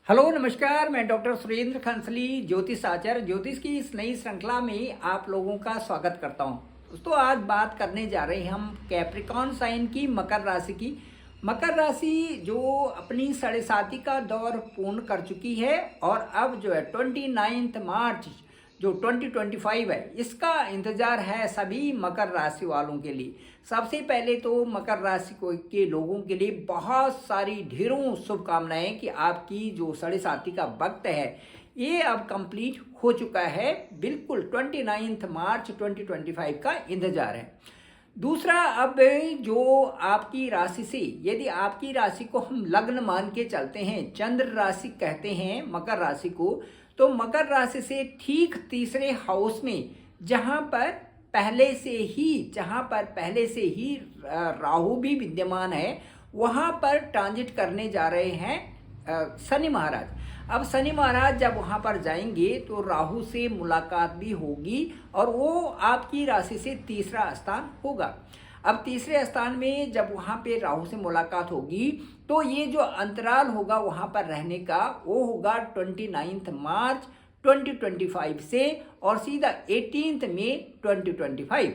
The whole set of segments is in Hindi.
हेलो नमस्कार, मैं डॉक्टर सुरेंद्र खंसली ज्योतिष आचार्य ज्योतिष की इस नई श्रृंखला में आप लोगों का स्वागत करता हूं। दोस्तों, आज बात करने जा रहे हैं हम कैप्रिकॉर्न साइन की, मकर राशि की। मकर राशि जो अपनी साढ़े साती का दौर पूर्ण कर चुकी है और अब जो है 29 मार्च जो 2025 है, इसका इंतजार है सभी मकर राशि वालों के लिए। सबसे पहले तो मकर राशि के लोगों के लिए बहुत सारी ढेरों शुभकामनाएं कि आपकी जो साढ़े साती का वक्त है ये अब कंप्लीट हो चुका है। बिल्कुल 29 मार्च 2025 का इंतजार है। दूसरा, अब जो आपकी राशि से, यदि आपकी राशि को हम लग्न मान के चलते हैं, चंद्र राशि कहते हैं मकर राशि को, तो मकर राशि से ठीक तीसरे हाउस में जहां पर पहले से ही राहु भी विद्यमान है, वहां पर ट्रांजिट करने जा रहे हैं शनि महाराज। अब शनि महाराज जब वहां पर जाएंगे तो राहु से मुलाकात भी होगी और वो आपकी राशि से तीसरा स्थान होगा। अब तीसरे स्थान में जब वहां पे राहु से मुलाकात होगी तो ये जो अंतराल होगा वहां पर रहने का, वो होगा 29 मार्च 2025 से और सीधा 18 मई 2025।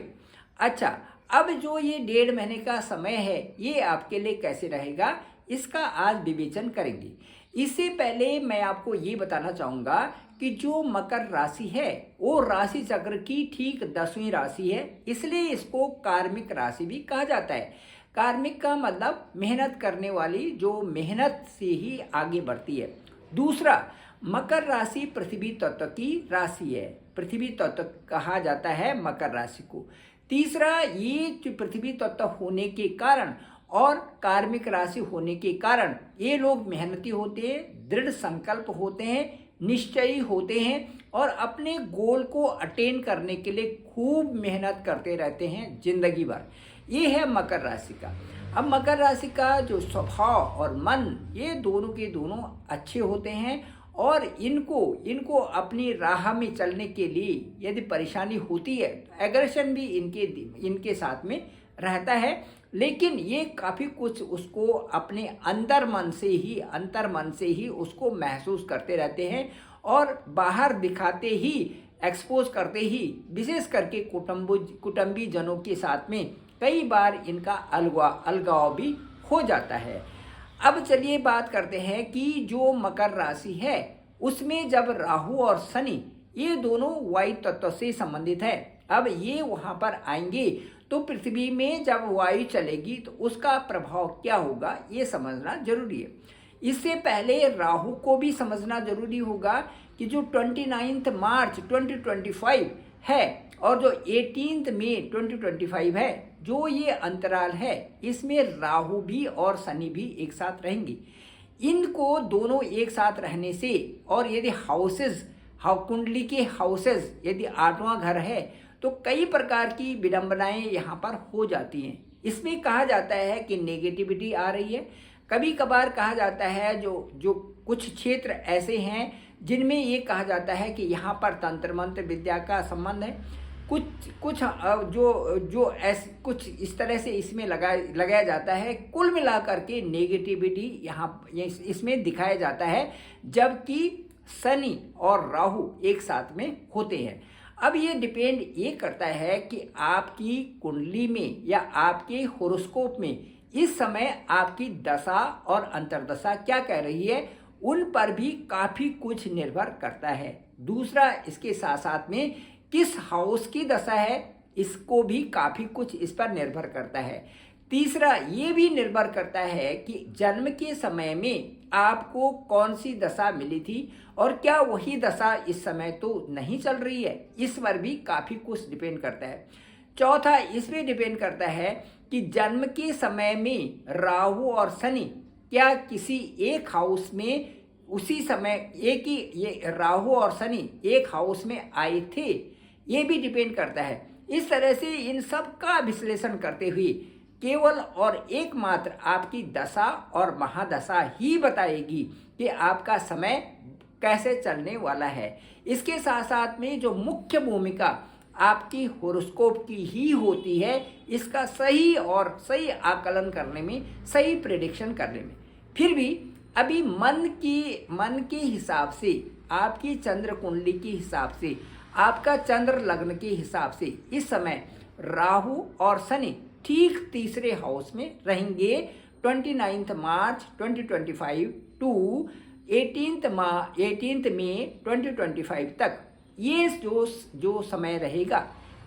अच्छा, अब जो ये 1.5 महीने का समय है ये आपके लिए कैसे रहेगा, इसका आज विवेचन करेंगे। इससे पहले मैं आपको ये बताना चाहूँगा कि जो मकर राशि है वो राशि चक्र की ठीक 10वीं राशि है, इसलिए इसको कार्मिक राशि भी कहा जाता है। कार्मिक का मतलब मेहनत करने वाली, जो मेहनत से ही आगे बढ़ती है। दूसरा, मकर राशि पृथ्वी तत्व की राशि है, पृथ्वी तत्व कहा जाता है मकर राशि को। तीसरा, ये जो पृथ्वी तत्व होने के कारण और कार्मिक राशि होने के कारण ये लोग मेहनती होते हैं, दृढ़ संकल्प होते हैं, निश्चयी होते हैं और अपने गोल को अटेन करने के लिए खूब मेहनत करते रहते हैं जिंदगी भर। ये है मकर राशि का। अब मकर राशि का जो स्वभाव और मन, ये दोनों के दोनों अच्छे होते हैं और इनको अपनी राह में चलने के लिए यदि परेशानी होती है तो एग्रेशन भी इनके साथ में रहता है, लेकिन ये काफ़ी कुछ उसको अपने अंतर मन से ही उसको महसूस करते रहते हैं और बाहर दिखाते ही, एक्सपोज करते ही, विशेष करके कुटुंबी जनों के साथ में कई बार इनका अलगाव भी हो जाता है। अब चलिए बात करते हैं कि जो मकर राशि है उसमें जब राहु और शनि ये दोनों वायु तत्व से संबंधित है, अब ये वहां पर आएंगे तो पृथ्वी में जब वायु चलेगी तो उसका प्रभाव क्या होगा ये समझना जरूरी है। इससे पहले राहु को भी समझना जरूरी होगा कि जो 29 मार्च 2025 है और जो 18 मई 2025 है, जो ये अंतराल है, इसमें राहु भी और शनि भी एक साथ रहेंगे। इनको दोनों एक साथ रहने से, और यदि कुंडली के हाउसेस यदि 8वां घर है तो कई प्रकार की विडंबनाएं यहाँ पर हो जाती हैं। इसमें कहा जाता है कि नेगेटिविटी आ रही है। कभी कभार कहा जाता है जो कुछ क्षेत्र ऐसे हैं जिनमें ये कहा जाता है कि यहाँ पर तंत्र मंत्र विद्या का संबंध है। कुछ कुछ इस तरह से इसमें लगाया जाता है। कुल मिलाकर के नेगेटिविटी यहाँ इसमें दिखाया जाता है, जबकि शनि और राहु एक साथ में होते हैं। अब ये डिपेंड ये करता है कि आपकी कुंडली में या आपके होरोस्कोप में इस समय आपकी दशा और अंतर्दशा क्या कह रही है, उन पर भी काफ़ी कुछ निर्भर करता है। दूसरा, इसके साथ साथ में किस हाउस की दशा है, इसको भी काफ़ी कुछ इस पर निर्भर करता है। तीसरा, ये भी निर्भर करता है कि जन्म के समय में आपको कौन सी दशा मिली थी और क्या वही दशा इस समय तो नहीं चल रही है, इस पर भी काफ़ी कुछ डिपेंड करता है। चौथा, इसमें डिपेंड करता है कि जन्म के समय में राहु और शनि क्या किसी एक हाउस में उसी समय ये राहु और शनि एक हाउस में आए थे, ये भी डिपेंड करता है। इस तरह से इन सब का विश्लेषण करते हुए केवल और एकमात्र आपकी दशा और महादशा ही बताएगी कि आपका समय कैसे चलने वाला है। इसके साथ साथ में जो मुख्य भूमिका आपकी होरोस्कोप की ही होती है, इसका सही आकलन करने में, सही प्रेडिक्शन करने में। फिर भी अभी मन के हिसाब से, आपकी चंद्र कुंडली के हिसाब से, आपका चंद्र लग्न के हिसाब से इस समय राहु और शनि ठीक तीसरे हाउस में रहेंगे 29 मार्च 2025 टू 18 मई 2025 तक। ये जो समय रहेगा,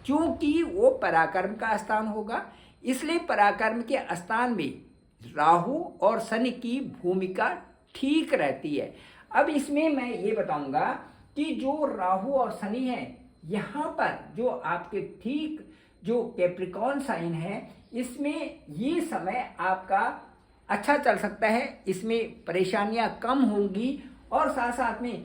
क्योंकि वो पराक्रम का स्थान होगा, इसलिए पराक्रम के स्थान में राहु और शनि की भूमिका ठीक रहती है। अब इसमें मैं ये बताऊंगा कि जो राहु और शनि है, यहाँ पर जो आपके ठीक जो कैप्रिकॉर्न साइन है, इसमें ये समय आपका अच्छा चल सकता है, इसमें परेशानियां कम होंगी और साथ साथ में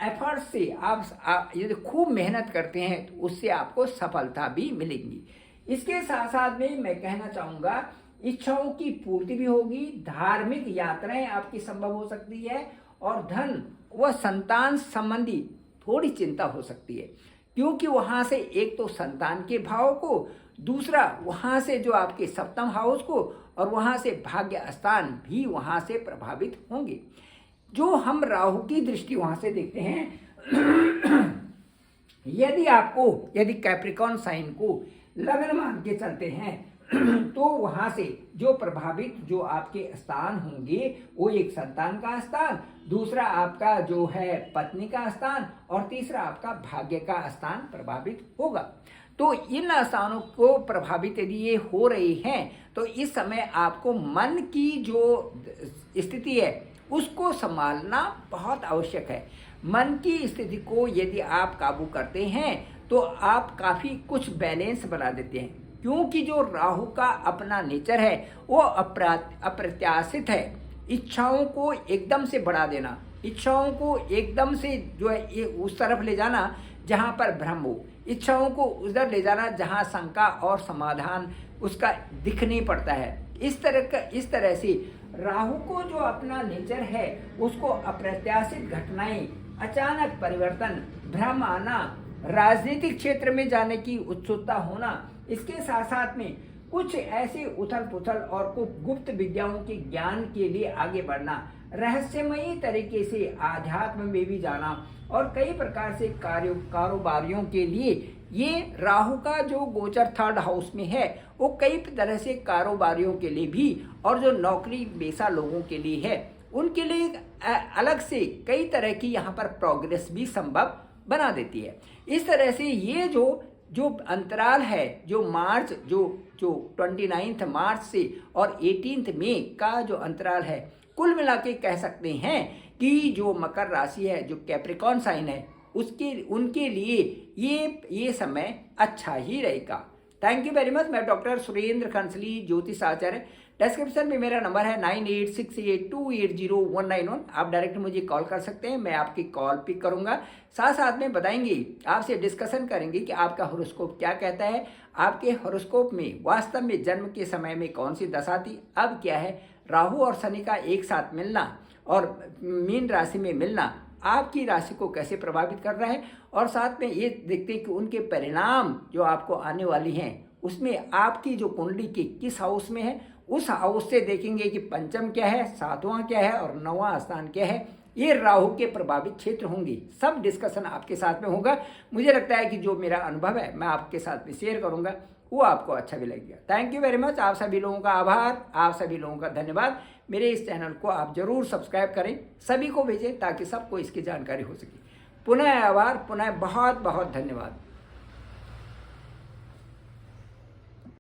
एफर्ट से आप यदि खूब मेहनत करते हैं तो उससे आपको सफलता भी मिलेगी। इसके साथ साथ में मैं कहना चाहूँगा, इच्छाओं की पूर्ति भी होगी, धार्मिक यात्राएं आपकी संभव हो सकती है और धन व संतान संबंधी थोड़ी चिंता हो सकती है, क्योंकि वहाँ से एक तो संतान के भाव को, दूसरा वहाँ से जो आपके सप्तम हाउस को, और वहाँ से भाग्य स्थान भी वहाँ से प्रभावित होंगे। जो हम राहु की दृष्टि वहाँ से देखते हैं यदि कैप्रिकॉर्न साइन को लग्न मान के चलते हैं तो वहाँ से जो प्रभावित जो आपके स्थान होंगे वो एक संतान का स्थान, दूसरा आपका जो है पत्नी का स्थान और तीसरा आपका भाग्य का स्थान प्रभावित होगा। तो इन स्थानों को प्रभावित यदि ये हो रही हैं तो इस समय आपको मन की जो स्थिति है उसको संभालना बहुत आवश्यक है। मन की स्थिति को यदि आप काबू करते हैं तो आप काफ़ी कुछ बैलेंस बना देते हैं, क्योंकि जो राहु का अपना नेचर है वो अप्रत्याशित है। इच्छाओं को एकदम से बढ़ा देना, इच्छाओं को एकदम से जो है ये उस तरफ ले जाना जहाँ पर भ्रम हो, इच्छाओं को उधर ले जाना जहाँ शंका और समाधान उसका दिख नहीं पड़ता है। इस तरह से राहु को जो अपना नेचर है उसको अप्रत्याशित घटनाएं, अचानक परिवर्तन, भ्रम आना, राजनीतिक क्षेत्र में जाने की उत्सुकता होना, इसके साथ साथ में कुछ ऐसे उथल पुथल और कुछ गुप्त विद्याओं के ज्ञान के लिए आगे बढ़ना, रहस्यमयी तरीके से आध्यात्म में भी जाना और कई प्रकार से कारोबारियों के लिए ये राहु का जो गोचर थर्ड हाउस में है वो कई तरह से कारोबारियों के लिए भी और जो नौकरी पेशा लोगों के लिए है उनके लिए अलग से कई तरह की यहाँ पर प्रोग्रेस भी संभव बना देती है। इस तरह से ये जो अंतराल है, जो मार्च जो 29 मार्च से और 18 मई का जो अंतराल है, कुल मिला के कह सकते हैं कि जो मकर राशि है, जो कैप्रिकॉर्न साइन है, उनके लिए ये समय अच्छा ही रहेगा। Thank you very much. मैं डॉक्टर सुरेंद्र खंसली, ज्योतिष आचार्य। डिस्क्रिप्शन में मेरा नंबर है 9868280191। आप डायरेक्ट मुझे कॉल कर सकते हैं, मैं आपकी कॉल पिक करूंगा। साथ साथ में बताएंगे, आपसे डिस्कशन करेंगे कि आपका हॉरोस्कोप क्या कहता है, आपके हॉरोस्कोप में वास्तव में जन्म के समय में कौन सी दशा थी, अब क्या है, राहु और शनि का एक साथ मिलना और मीन राशि में मिलना आपकी राशि को कैसे प्रभावित कर रहा है, और साथ में ये देखते हैं कि उनके परिणाम जो आपको आने वाली हैं उसमें आपकी जो कुंडली के किस हाउस में है, उस हाउस से देखेंगे कि पंचम क्या है, सातवां क्या है और नौवां स्थान क्या है। ये राहु के प्रभावित क्षेत्र होंगे। सब डिस्कशन आपके साथ में होगा। मुझे लगता है कि जो मेरा अनुभव है मैं आपके साथ में शेयर करूंगा, वो आपको अच्छा भी लगेगा। Thank you very much. आप सभी लोगों का आभार, आप सभी लोगों का धन्यवाद। मेरे इस चैनल को आप जरूर सब्सक्राइब करें, सभी को भेजें ताकि सबको इसकी जानकारी हो सके। पुनः आभार, पुनः बहुत बहुत धन्यवाद।